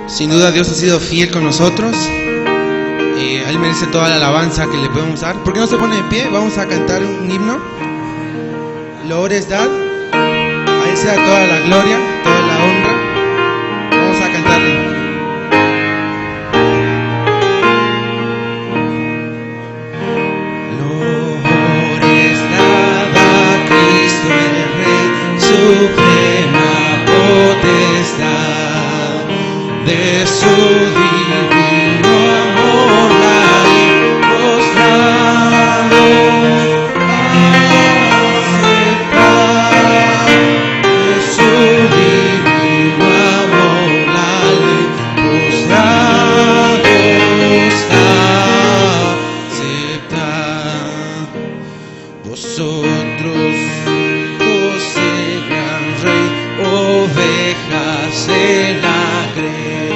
Sin duda Dios ha sido fiel con nosotros. Él merece toda la alabanza que le podemos dar. ¿Por qué no se pone de pie? Vamos a cantar un himno. Loores dad. A Él sea toda la gloria, toda la honra. Vamos a cantarle. Loores dad a Cristo el Rey, suprema potestad de su divino amor, postrado aceptar de su divino amor, la ley, postrados aceptar. Vosotros, José gran Rey, ovejas de la grey,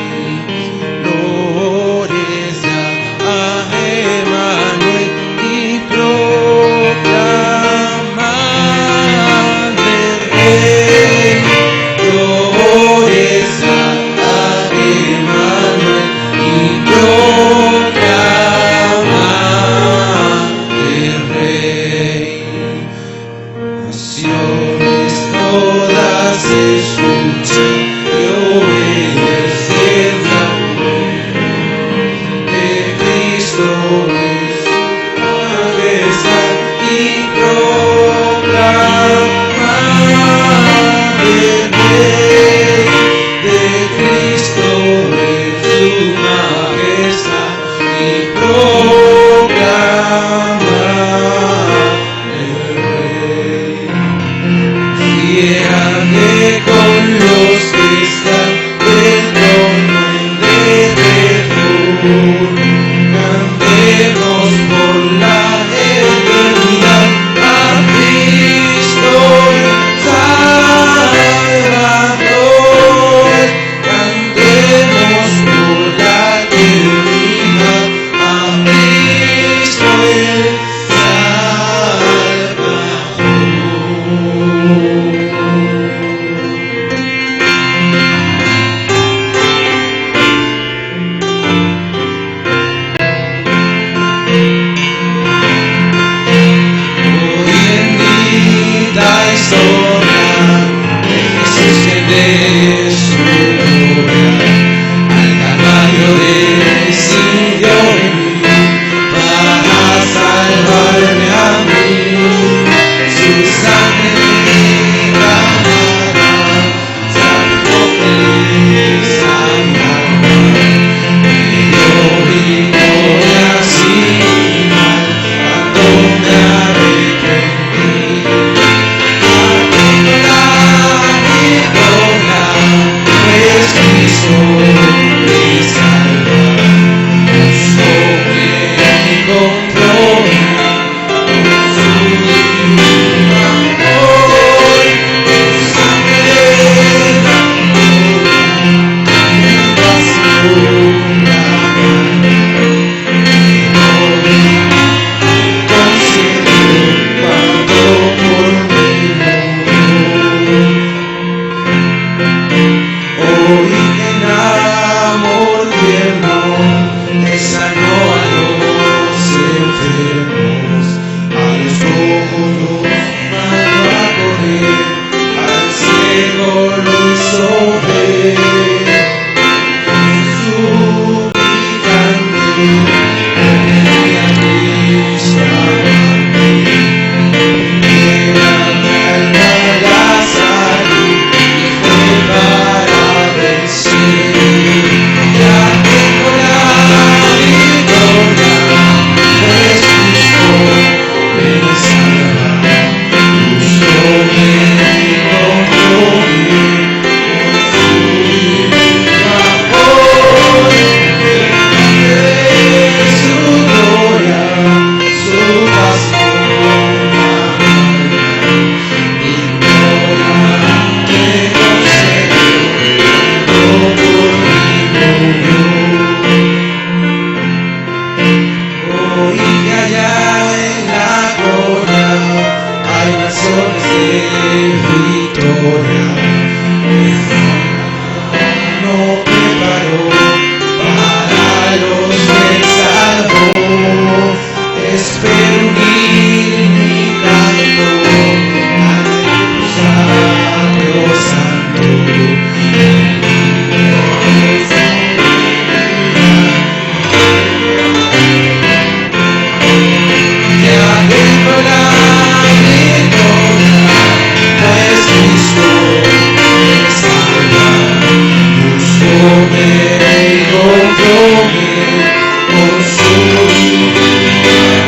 comeré y comprobaré con su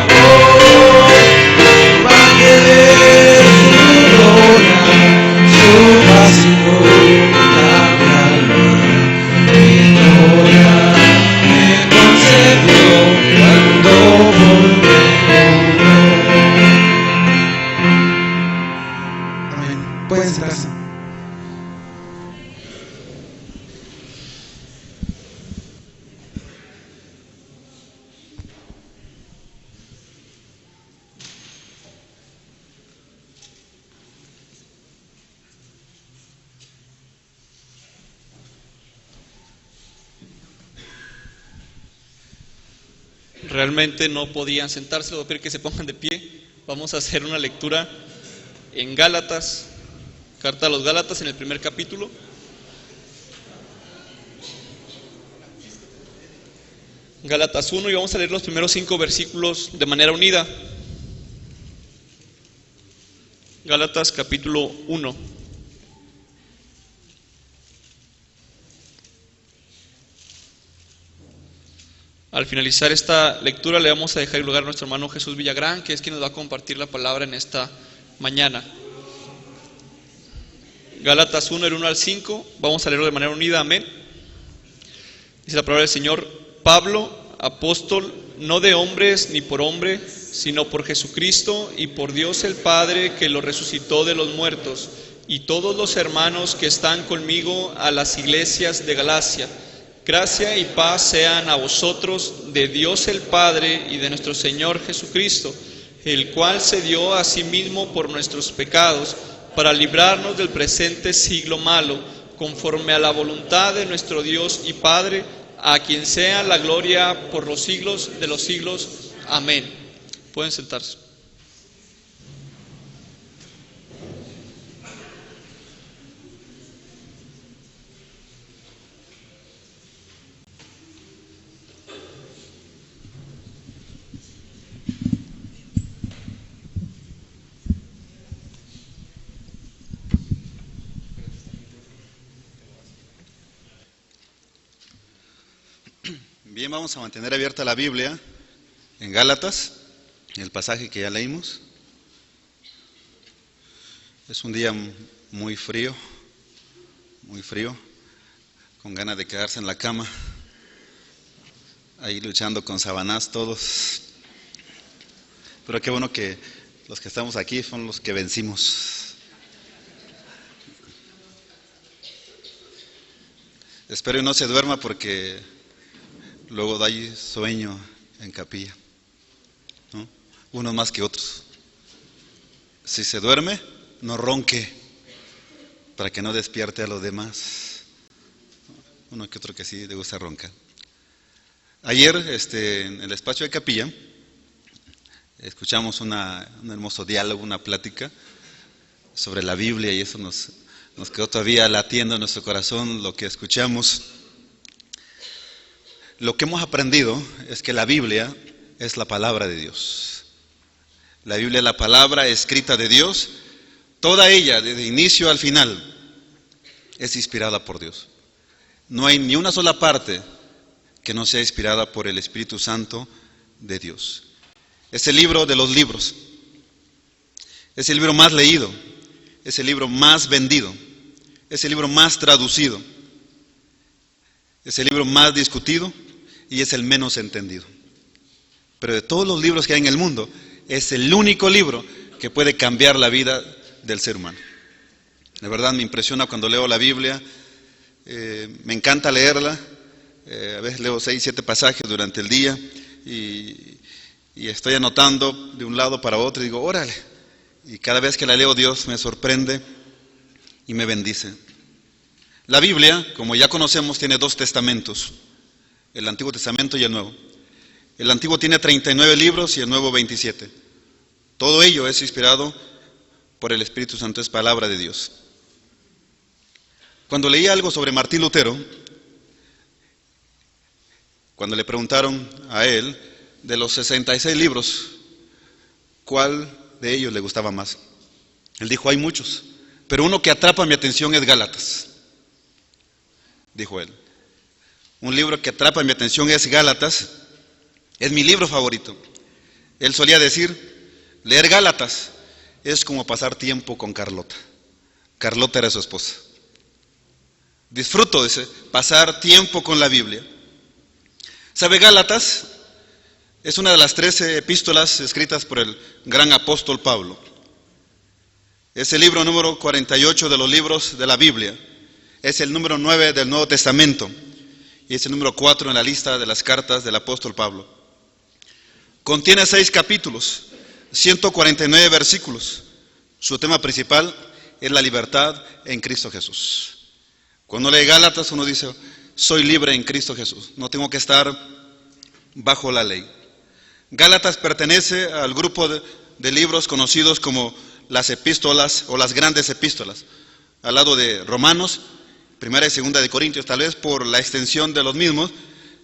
amor, pan de su gloria, su pasión, la calma, victoria me concedió cuando volvió. Amén. Pueden sentarse. Realmente no podían sentarse, les voy a pedir que se pongan de pie. Vamos a hacer una lectura en Gálatas, carta a los Gálatas, en el primer capítulo. Gálatas 1, y vamos a leer los primeros 5 versículos de manera unida. Gálatas capítulo 1. Al finalizar esta lectura le vamos a dejar el lugar a nuestro hermano Jesús Villagrán, que es quien nos va a compartir la palabra en esta mañana. Gálatas 1, del 1 al 5, vamos a leerlo de manera unida, amén. Dice la palabra del Señor: Pablo, apóstol, no de hombres ni por hombre, sino por Jesucristo y por Dios el Padre, que lo resucitó de los muertos, y todos los hermanos que están conmigo a las iglesias de Galacia. Gracia y paz sean a vosotros de Dios el Padre y de nuestro Señor Jesucristo, el cual se dio a sí mismo por nuestros pecados, para librarnos del presente siglo malo, conforme a la voluntad de nuestro Dios y Padre, a quien sea la gloria por los siglos de los siglos. Amén. Pueden sentarse. Bien, vamos a mantener abierta la Biblia en Gálatas, el pasaje que ya leímos. Es un día muy frío, con ganas de quedarse en la cama, ahí luchando con sabanás todos. Pero qué bueno que los que estamos aquí son los que vencimos. Espero y no se duerma porque luego da sueño en capilla, ¿no? Unos más que otros. Si se duerme, no ronque, para que no despierte a los demás. Uno que otro que sí le gusta roncar. Ayer, en el espacio de capilla, escuchamos un hermoso diálogo, una plática sobre la Biblia, y eso nos quedó todavía latiendo en nuestro corazón lo que escuchamos. Lo que hemos aprendido es que la Biblia es la palabra de Dios. La Biblia es la palabra escrita de Dios. Toda ella, desde inicio al final, es inspirada por Dios. No hay ni una sola parte que no sea inspirada por el Espíritu Santo de Dios. Es el libro de los libros. Es el libro más leído. Es el libro más vendido. Es el libro más traducido. Es el libro más discutido. Y es el menos entendido. Pero de todos los libros que hay en el mundo, es el único libro que puede cambiar la vida del ser humano. De verdad me impresiona cuando leo la Biblia. Me encanta leerla. A veces leo 6, 7 pasajes durante el día y estoy anotando de un lado para otro y digo, órale. Y cada vez que la leo, Dios me sorprende y me bendice. La Biblia, como ya conocemos, tiene 2 testamentos. El Antiguo Testamento y el Nuevo. El Antiguo tiene 39 libros y el Nuevo 27. Todo ello es inspirado por el Espíritu Santo, es palabra de Dios. Cuando leí algo sobre Martín Lutero, cuando le preguntaron a él, de los 66 libros, ¿cuál de ellos le gustaba más? Él dijo, hay muchos, pero uno que atrapa mi atención es Gálatas, dijo él. Un libro que atrapa mi atención es Gálatas. Es mi libro favorito. Él solía decir, leer Gálatas es como pasar tiempo con Carlota. Carlota era su esposa. Disfruto de pasar tiempo con la Biblia. ¿Sabe? Gálatas es una de las 13 epístolas escritas por el gran apóstol Pablo. Es el libro número 48 de los libros de la Biblia. Es el número 9 del Nuevo Testamento. Y es el número 4 en la lista de las cartas del apóstol Pablo. Contiene 6 capítulos, 149 versículos. Su tema principal es la libertad en Cristo Jesús. Cuando lee Gálatas uno dice, soy libre en Cristo Jesús. No tengo que estar bajo la ley. Gálatas pertenece al grupo de libros conocidos como las epístolas o las grandes epístolas. Al lado de Romanos, Primera y Segunda de Corintios, tal vez por la extensión de los mismos,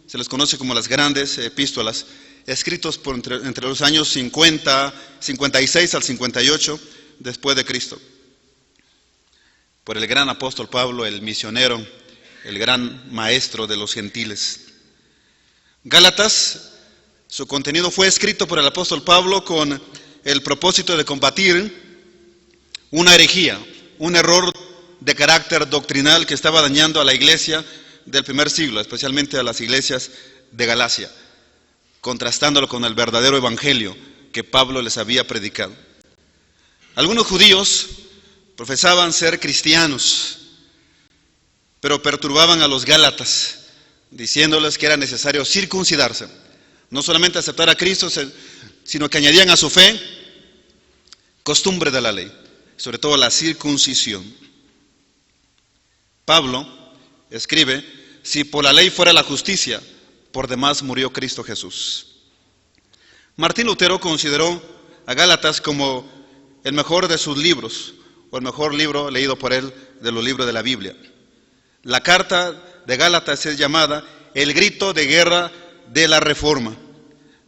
se les conoce como las grandes epístolas, escritos entre los años 56 al 58 después de Cristo. Por el gran apóstol Pablo, el misionero, el gran maestro de los gentiles. Gálatas, su contenido fue escrito por el apóstol Pablo con el propósito de combatir una herejía, un error de carácter doctrinal que estaba dañando a la iglesia del primer siglo, especialmente a las iglesias de Galacia, contrastándolo con el verdadero evangelio que Pablo les había predicado. Algunos judíos profesaban ser cristianos, pero perturbaban a los gálatas, diciéndoles que era necesario circuncidarse, no solamente aceptar a Cristo, sino que añadían a su fe costumbre de la ley, sobre todo la circuncisión. Pablo escribe, si por la ley fuera la justicia, por demás murió Cristo Jesús. Martín Lutero consideró a Gálatas como el mejor de sus libros, o el mejor libro leído por él de los libros de la Biblia. La carta de Gálatas es llamada el grito de guerra de la Reforma,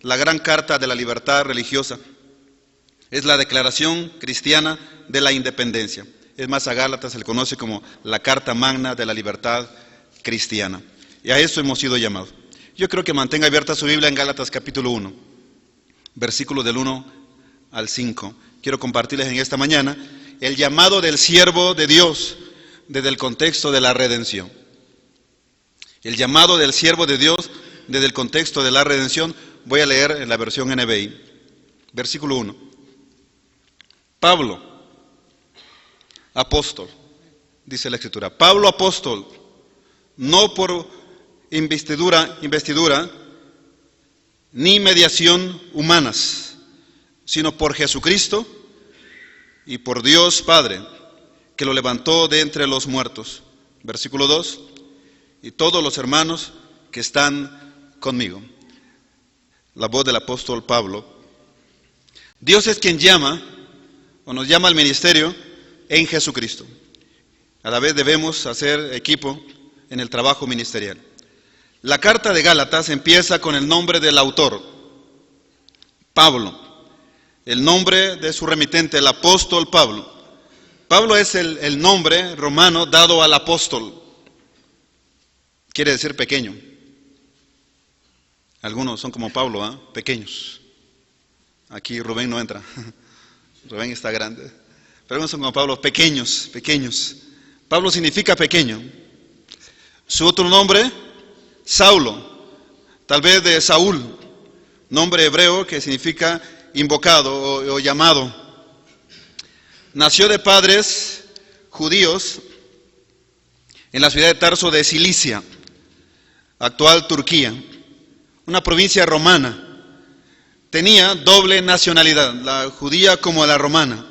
la gran carta de la libertad religiosa. Es la declaración cristiana de la independencia. Es más, a Gálatas se le conoce como la carta magna de la libertad cristiana. Y a eso hemos sido llamados. Yo creo que mantenga abierta su Biblia en Gálatas capítulo 1, versículos del 1 al 5. Quiero compartirles en esta mañana el llamado del siervo de Dios desde el contexto de la redención. El llamado del siervo de Dios desde el contexto de la redención. Voy a leer en la versión NBI. Versículo 1. Pablo, apóstol, dice la Escritura. Pablo, apóstol, no por investidura ni mediación humanas, sino por Jesucristo y por Dios Padre, que lo levantó de entre los muertos. Versículo 2. Y todos los hermanos que están conmigo. La voz del apóstol Pablo. Dios es quien llama, o nos llama al ministerio en Jesucristo. A la vez debemos hacer equipo en el trabajo ministerial. La carta de Gálatas empieza con el nombre del autor, Pablo. El nombre de su remitente, el apóstol Pablo. Pablo es el nombre romano dado al apóstol. Quiere decir pequeño. Algunos son como Pablo, pequeños. Aquí Rubén no entra. Rubén está grande. Pero algunos son como Pablo, pequeños. Pablo significa pequeño. Su otro nombre, Saulo, tal vez de Saúl, nombre hebreo que significa invocado o llamado. Nació de padres judíos en la ciudad de Tarso de Cilicia, actual Turquía, una provincia romana. Tenía doble nacionalidad, la judía como la romana,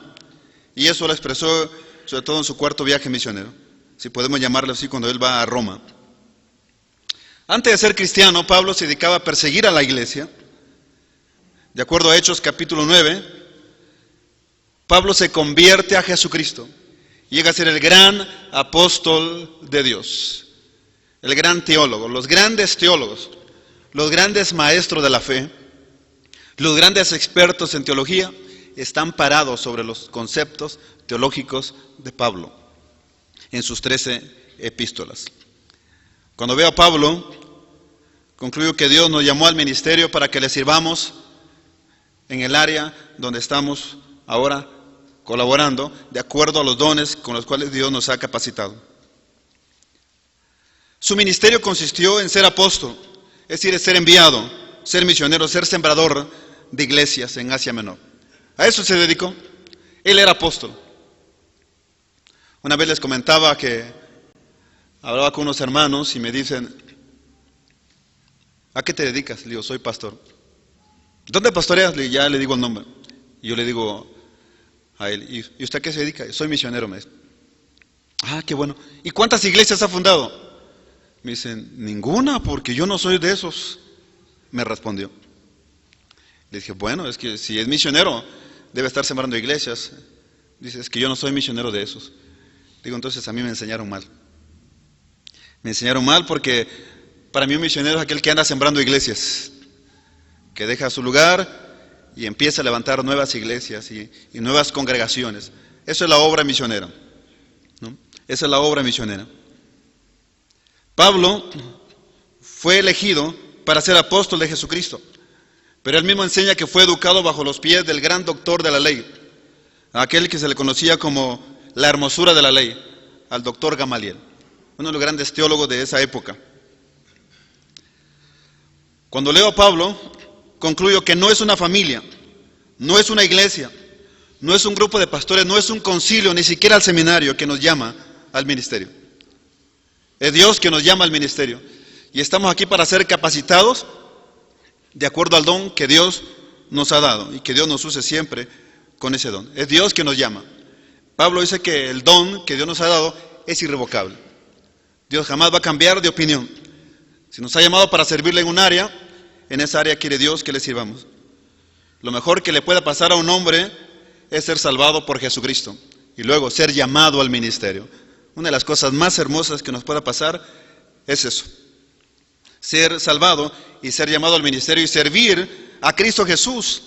y eso lo expresó sobre todo en su cuarto viaje misionero, si podemos llamarlo así, cuando él va a Roma. Antes de ser cristiano, Pablo se dedicaba a perseguir a la iglesia. De acuerdo a Hechos capítulo 9, Pablo se convierte a Jesucristo, llega a ser el gran apóstol de Dios, el gran teólogo, los grandes teólogos, los grandes maestros de la fe, los grandes expertos en teología están parados sobre los conceptos teológicos de Pablo en sus 13 epístolas. Cuando veo a Pablo Concluyo que Dios nos llamó al ministerio para que le sirvamos en el área donde estamos ahora colaborando, de acuerdo a los dones con los cuales Dios nos ha capacitado. Su ministerio consistió en ser apóstol, es decir, ser enviado, ser misionero, ser sembrador de iglesias en Asia Menor. A eso se dedicó. Él era apóstol. Una vez les comentaba que hablaba con unos hermanos y me dicen, ¿a qué te dedicas? Le digo, soy pastor. ¿Dónde pastoreas? Ya le digo el nombre. Y yo le digo a él, ¿y usted a qué se dedica? Soy misionero, me dice. Ah, qué bueno. ¿Y cuántas iglesias ha fundado? Me dicen, ninguna, porque yo no soy de esos, me respondió. Le dije, bueno, es que si es misionero, debe estar sembrando iglesias. Dice, es que yo no soy misionero de esos. Digo, entonces a mí me enseñaron mal. Me enseñaron mal porque para mí un misionero es aquel que anda sembrando iglesias, que deja su lugar y empieza a levantar nuevas iglesias y nuevas congregaciones. Eso es la obra misionera, ¿no? Esa es la obra misionera. Pablo fue elegido para ser apóstol de Jesucristo, pero él mismo enseña que fue educado bajo los pies del gran doctor de la ley, aquel que se le conocía como la hermosura de la ley, al doctor Gamaliel, uno de los grandes teólogos de esa época. Cuando leo a Pablo, concluyo que no es una familia, no es una iglesia, no es un grupo de pastores, no es un concilio, ni siquiera el seminario que nos llama al ministerio. Es Dios que nos llama al ministerio. Y estamos aquí para ser capacitados de acuerdo al don que Dios nos ha dado y que Dios nos use siempre con ese don. Es Dios que nos llama. Pablo dice que el don que Dios nos ha dado es irrevocable. Dios jamás va a cambiar de opinión. Si nos ha llamado para servirle en un área, en esa área quiere Dios que le sirvamos. Lo mejor que le pueda pasar a un hombre es ser salvado por Jesucristo y luego ser llamado al ministerio. Una de las cosas más hermosas que nos pueda pasar es eso. Ser salvado y ser llamado al ministerio y servir a Cristo Jesús,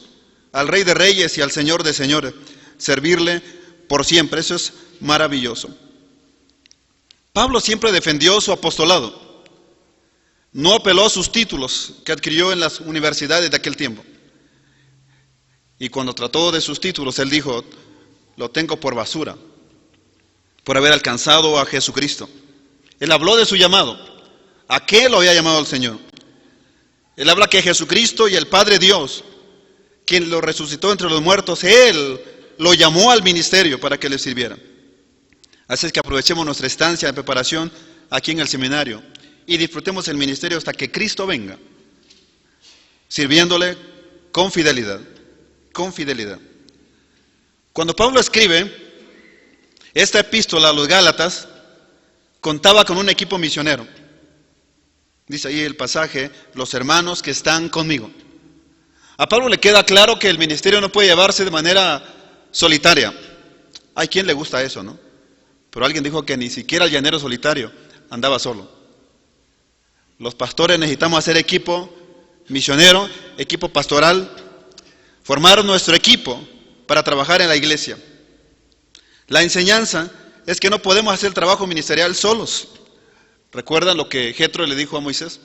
al Rey de Reyes y al Señor de Señores. Servirle por siempre. Eso es maravilloso. Pablo siempre defendió su apostolado. No apeló a sus títulos que adquirió en las universidades de aquel tiempo. Y cuando trató de sus títulos, él dijo, lo tengo por basura, por haber alcanzado a Jesucristo. Él habló de su llamado. ¿A qué lo había llamado el Señor? Él habla que Jesucristo y el Padre Dios, quien lo resucitó entre los muertos, Él lo llamó al ministerio para que le sirviera. Así es que aprovechemos nuestra estancia de preparación aquí en el seminario y disfrutemos el ministerio hasta que Cristo venga, sirviéndole con fidelidad, con fidelidad. Cuando Pablo escribe esta epístola a los Gálatas, contaba con un equipo misionero. Dice ahí el pasaje, los hermanos que están conmigo. A Pablo le queda claro que el ministerio no puede llevarse de manera solitaria. Hay quien le gusta eso, ¿no? Pero alguien dijo que ni siquiera el llanero solitario andaba solo. Los pastores necesitamos hacer equipo misionero, equipo pastoral, formar nuestro equipo para trabajar en la iglesia. La enseñanza es que no podemos hacer el trabajo ministerial solos. ¿Recuerdan lo que Jetro le dijo a Moisés?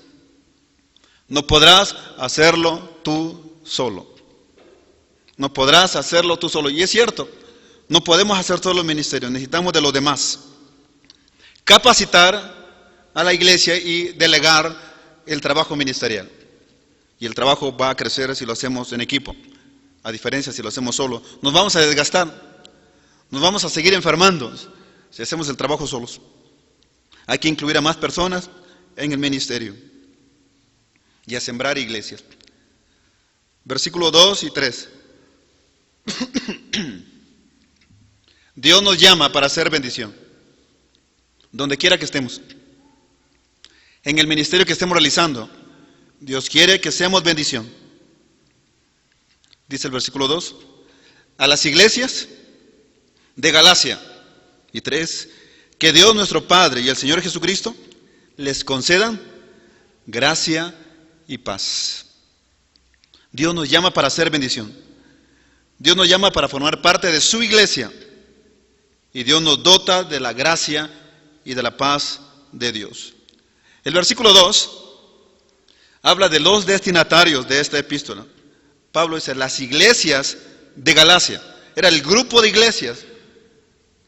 No podrás hacerlo tú solo. No podrás hacerlo tú solo. Y es cierto, no podemos hacer solo el ministerio, necesitamos de los demás. Capacitar a la iglesia y delegar el trabajo ministerial. Y el trabajo va a crecer si lo hacemos en equipo. A diferencia si lo hacemos solo, nos vamos a desgastar. Nos vamos a seguir enfermando si hacemos el trabajo solos. Hay que incluir a más personas en el ministerio y a sembrar iglesias. Versículos 2 y 3. Dios nos llama para hacer bendición, donde quiera que estemos. En el ministerio que estemos realizando, Dios quiere que seamos bendición. Dice el versículo 2, a las iglesias de Galacia. Y 3, que Dios nuestro Padre y el Señor Jesucristo les concedan gracia y paz. Dios nos llama para hacer bendición. Dios nos llama para formar parte de su iglesia. Y Dios nos dota de la gracia y de la paz de Dios. El versículo 2 habla de los destinatarios de esta epístola. Pablo dice, las iglesias de Galacia. Era el grupo de iglesias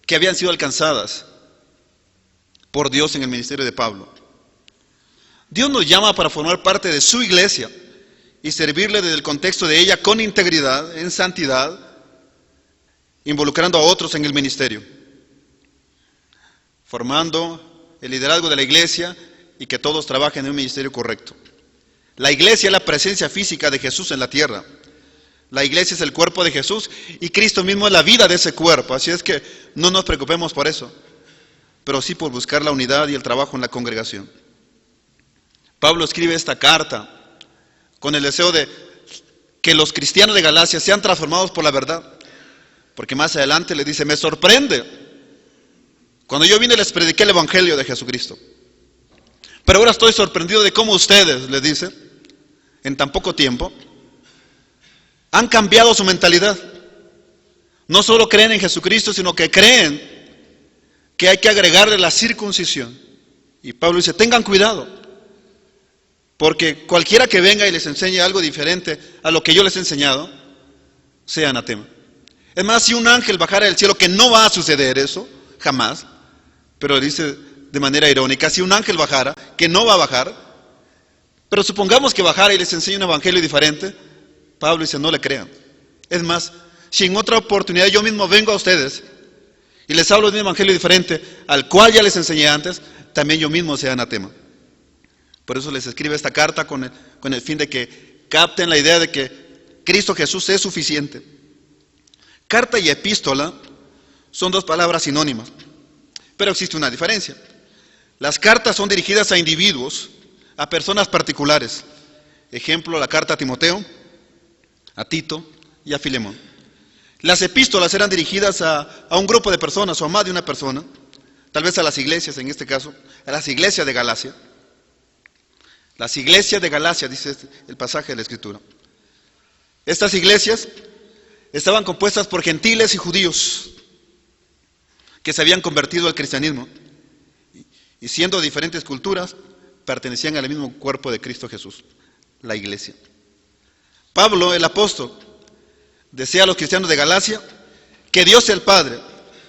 que habían sido alcanzadas por Dios en el ministerio de Pablo. Dios nos llama para formar parte de su iglesia y servirle desde el contexto de ella con integridad, en santidad, involucrando a otros en el ministerio, formando el liderazgo de la iglesia y que todos trabajen en un ministerio correcto. La iglesia es la presencia física de Jesús en la tierra. La iglesia es el cuerpo de Jesús y Cristo mismo es la vida de ese cuerpo. Así es que no nos preocupemos por eso, pero sí por buscar la unidad y el trabajo en la congregación. Pablo escribe esta carta con el deseo de que los cristianos de Galacia sean transformados por la verdad. Porque más adelante le dice, me sorprende. Cuando yo vine les prediqué el evangelio de Jesucristo. Pero ahora estoy sorprendido de cómo ustedes, les dice, en tan poco tiempo, han cambiado su mentalidad. No solo creen en Jesucristo, sino que creen que hay que agregarle la circuncisión. Y Pablo dice, tengan cuidado, porque cualquiera que venga y les enseñe algo diferente a lo que yo les he enseñado, sea anatema. Es más, si un ángel bajara del cielo, que no va a suceder eso, jamás, pero dice de manera irónica, si un ángel bajara, que no va a bajar, pero supongamos que bajara y les enseñe un evangelio diferente, Pablo dice, no le crean. Es más, si en otra oportunidad yo mismo vengo a ustedes y les hablo de un evangelio diferente, al cual ya les enseñé antes, también yo mismo sea anatema. Por eso les escribe esta carta con el fin de que capten la idea de que Cristo Jesús es suficiente. Carta y epístola son dos palabras sinónimas, pero existe una diferencia. Las cartas son dirigidas a individuos, a personas particulares. Ejemplo, la carta a Timoteo, a Tito y a Filemón. Las epístolas eran dirigidas a un grupo de personas o a más de una persona, tal vez a las iglesias, en este caso, a las iglesias de Galacia. Las iglesias de Galacia, dice el pasaje de la Escritura. Estas iglesias estaban compuestas por gentiles y judíos que se habían convertido al cristianismo y siendo de diferentes culturas, pertenecían al mismo cuerpo de Cristo Jesús, la iglesia. Pablo, el apóstol, desea a los cristianos de Galacia que Dios el Padre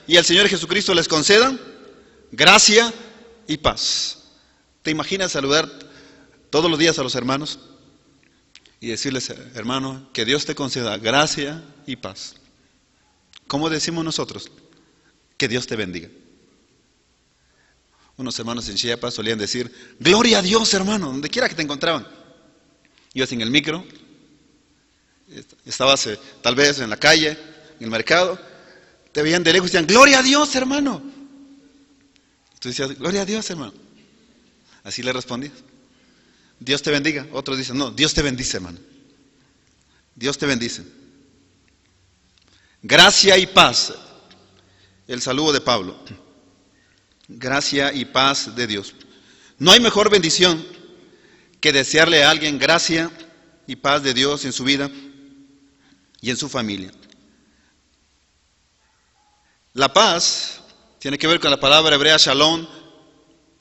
y el Señor Jesucristo les concedan gracia y paz. ¿Te imaginas saludar todos los días a los hermanos y decirles, hermano, que Dios te conceda gracia y paz? ¿Cómo decimos nosotros? Que Dios te bendiga. Unos hermanos en Chiapas solían decir, gloria a Dios, hermano, donde quiera que te encontraban. Ibas en el micro, estabas tal vez en la calle, en el mercado, te veían de lejos y decían, gloria a Dios, hermano. Tú decías, gloria a Dios, hermano. Así le respondías. Dios te bendiga. Otros dicen, no, Dios te bendice, hermano. Dios te bendice. Gracia y paz. El saludo de Pablo. Gracia y paz de Dios. No hay mejor bendición que desearle a alguien gracia y paz de Dios en su vida y en su familia. La paz tiene que ver con la palabra hebrea shalom,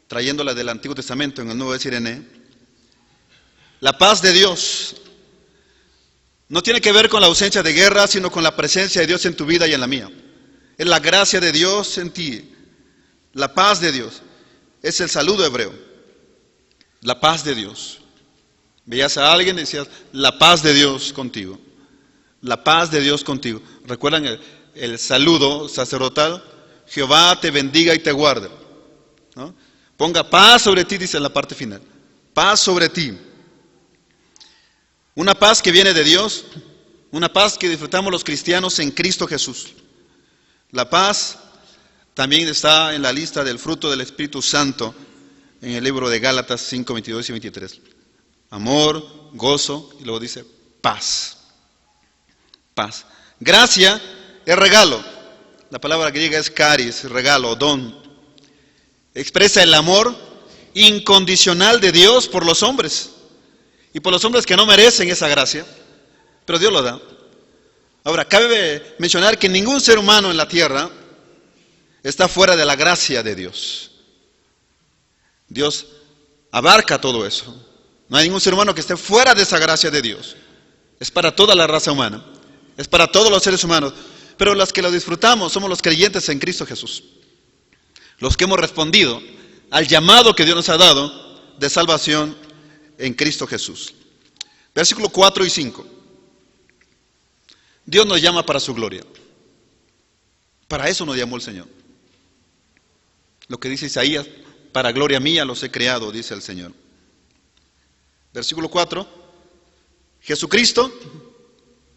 trayéndola del Antiguo Testamento, en el Nuevo es Irene. La paz de Dios no tiene que ver con la ausencia de guerra, sino con la presencia de Dios en tu vida y en la mía. Es la gracia de Dios en ti. La paz de Dios. Es el saludo hebreo. La paz de Dios. Veías a alguien y decías, la paz de Dios contigo. La paz de Dios contigo. ¿Recuerdan el saludo sacerdotal? Jehová te bendiga y te guarde, ¿no? Ponga paz sobre ti, dice en la parte final. Paz sobre ti. Una paz que viene de Dios, una paz que disfrutamos los cristianos en Cristo Jesús. La paz también está en la lista del fruto del Espíritu Santo en el libro de Gálatas 5, 22 y 23. Amor, gozo, y luego dice paz. Paz. Gracia es regalo. La palabra griega es charis, regalo, don. Expresa el amor incondicional de Dios por los hombres. Y por los hombres que no merecen esa gracia, pero Dios lo da. Ahora, cabe mencionar que ningún ser humano en la tierra está fuera de la gracia de Dios. Dios abarca todo eso. No hay ningún ser humano que esté fuera de esa gracia de Dios. Es para toda la raza humana. Es para todos los seres humanos. Pero los que lo disfrutamos somos los creyentes en Cristo Jesús. Los que hemos respondido al llamado que Dios nos ha dado de salvación en Cristo Jesús. Versículos 4 y 5. Dios nos llama para su gloria. Para eso nos llamó el Señor. Lo que dice Isaías, para gloria mía los he creado, dice el Señor. Versículo 4. Jesucristo,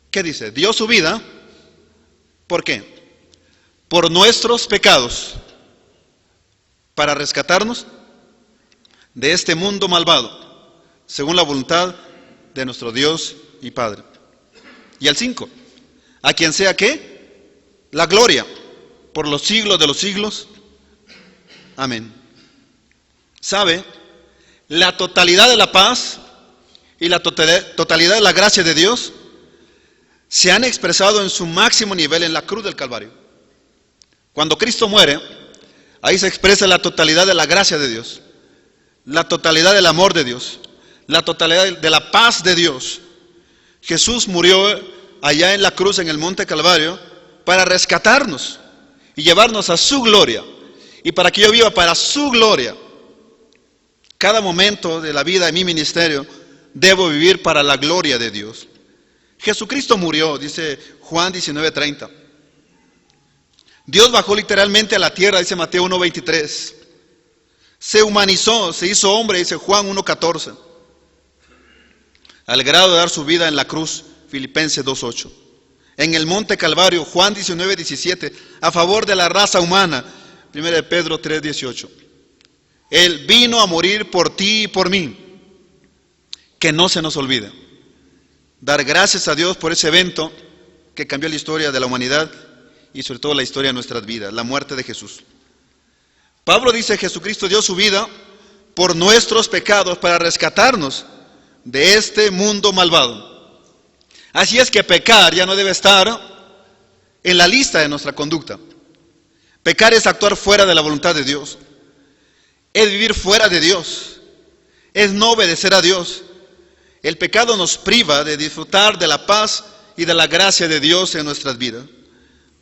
¿qué dice? Dio su vida. ¿Por qué? Por nuestros pecados, para rescatarnos de este mundo malvado, según la voluntad de nuestro Dios y Padre. Y al 5, a quien sea ¿qué? La gloria, por los siglos de los siglos. Amén. ¿Sabe? La totalidad de la paz y la totalidad de la gracia de Dios se han expresado en su máximo nivel en la cruz del Calvario. Cuando Cristo muere, ahí se expresa la totalidad de la gracia de Dios, la totalidad del amor de Dios, la totalidad de la paz de Dios. Jesús murió allá en la cruz, en el monte Calvario, para rescatarnos y llevarnos a su gloria. Y para que yo viva para su gloria, cada momento de la vida de mi ministerio, debo vivir para la gloria de Dios. Jesucristo murió, dice Juan 19:30. Dios bajó literalmente a la tierra, dice Mateo 1:23. Se humanizó, se hizo hombre, dice Juan 1:14. Al grado de dar su vida en la cruz, Filipenses 2:8. En el monte Calvario, Juan 19:17, a favor de la raza humana, 1 Pedro 3:18. Él vino a morir por ti y por mí. Que no se nos olvide. Dar gracias a Dios por ese evento que cambió la historia de la humanidad y sobre todo la historia de nuestras vidas, la muerte de Jesús. Pablo dice, Jesucristo dio su vida por nuestros pecados para rescatarnos de este mundo malvado. Así es que pecar ya no debe estar en la lista de nuestra conducta. Pecar es actuar fuera de la voluntad de Dios. Es vivir fuera de Dios. Es no obedecer a Dios. El pecado nos priva de disfrutar de la paz y de la gracia de Dios en nuestras vidas.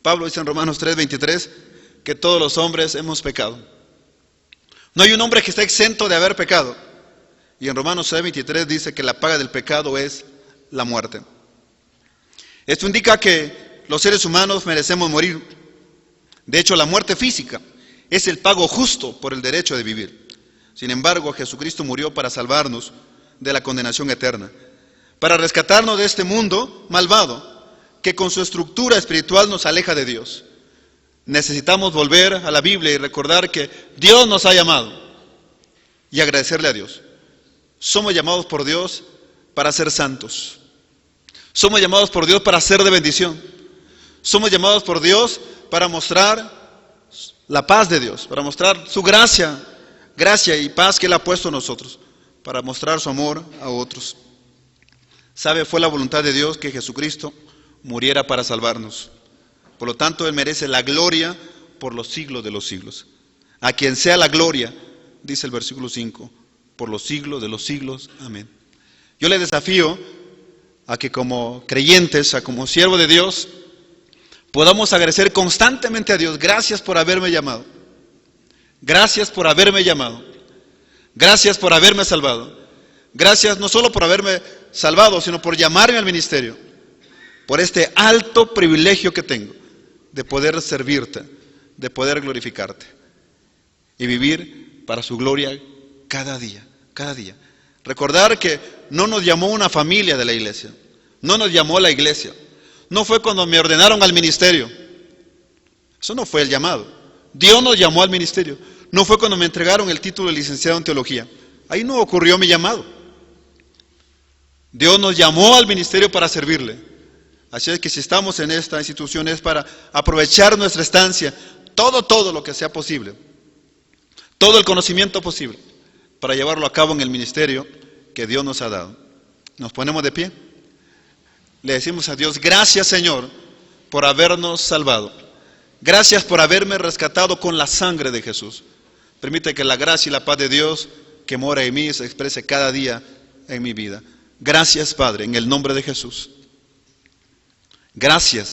Pablo dice en Romanos 3:23 que todos los hombres hemos pecado. No hay un hombre que esté exento de haber pecado. Y en Romanos 6:23 dice que la paga del pecado es la muerte. Esto indica que los seres humanos merecemos morir. De hecho, la muerte física es el pago justo por el derecho de vivir. Sin embargo, Jesucristo murió para salvarnos de la condenación eterna, para rescatarnos de este mundo malvado, que con su estructura espiritual nos aleja de Dios. Necesitamos volver a la Biblia y recordar que Dios nos ha llamado y agradecerle a Dios. Somos llamados por Dios para ser santos. Somos llamados por Dios para ser de bendición. Somos llamados por Dios para mostrar la paz de Dios, para mostrar su gracia y paz que Él ha puesto en nosotros, para mostrar su amor a otros. ¿Sabe? Fue la voluntad de Dios que Jesucristo muriera para salvarnos. Por lo tanto, Él merece la gloria por los siglos de los siglos. A quien sea la gloria, dice el versículo 5, por los siglos de los siglos. Amén. Yo le desafío a que como creyentes, como siervo de Dios, podamos agradecer constantemente a Dios. Gracias por haberme llamado. Gracias por haberme llamado. Gracias por haberme salvado. Gracias no solo por haberme salvado, sino por llamarme al ministerio. Por este alto privilegio que tengo de poder servirte, de poder glorificarte y vivir para su gloria cada día, cada día. Recordar que no nos llamó una familia de la iglesia, no nos llamó la iglesia, no fue cuando me ordenaron al ministerio. Eso no fue el llamado. Dios nos llamó al ministerio. No fue cuando me entregaron el título de licenciado en teología. Ahí no ocurrió mi llamado. Dios nos llamó al ministerio para servirle. Así es que si estamos en esta institución es para aprovechar nuestra estancia, todo lo que sea posible, todo el conocimiento posible, para llevarlo a cabo en el ministerio que Dios nos ha dado. Nos ponemos de pie. Le decimos a Dios, gracias Señor por habernos salvado. Gracias por haberme rescatado con la sangre de Jesús. Permite que la gracia y la paz de Dios que mora en mí se exprese cada día en mi vida. Gracias, Padre, en el nombre de Jesús. Gracias.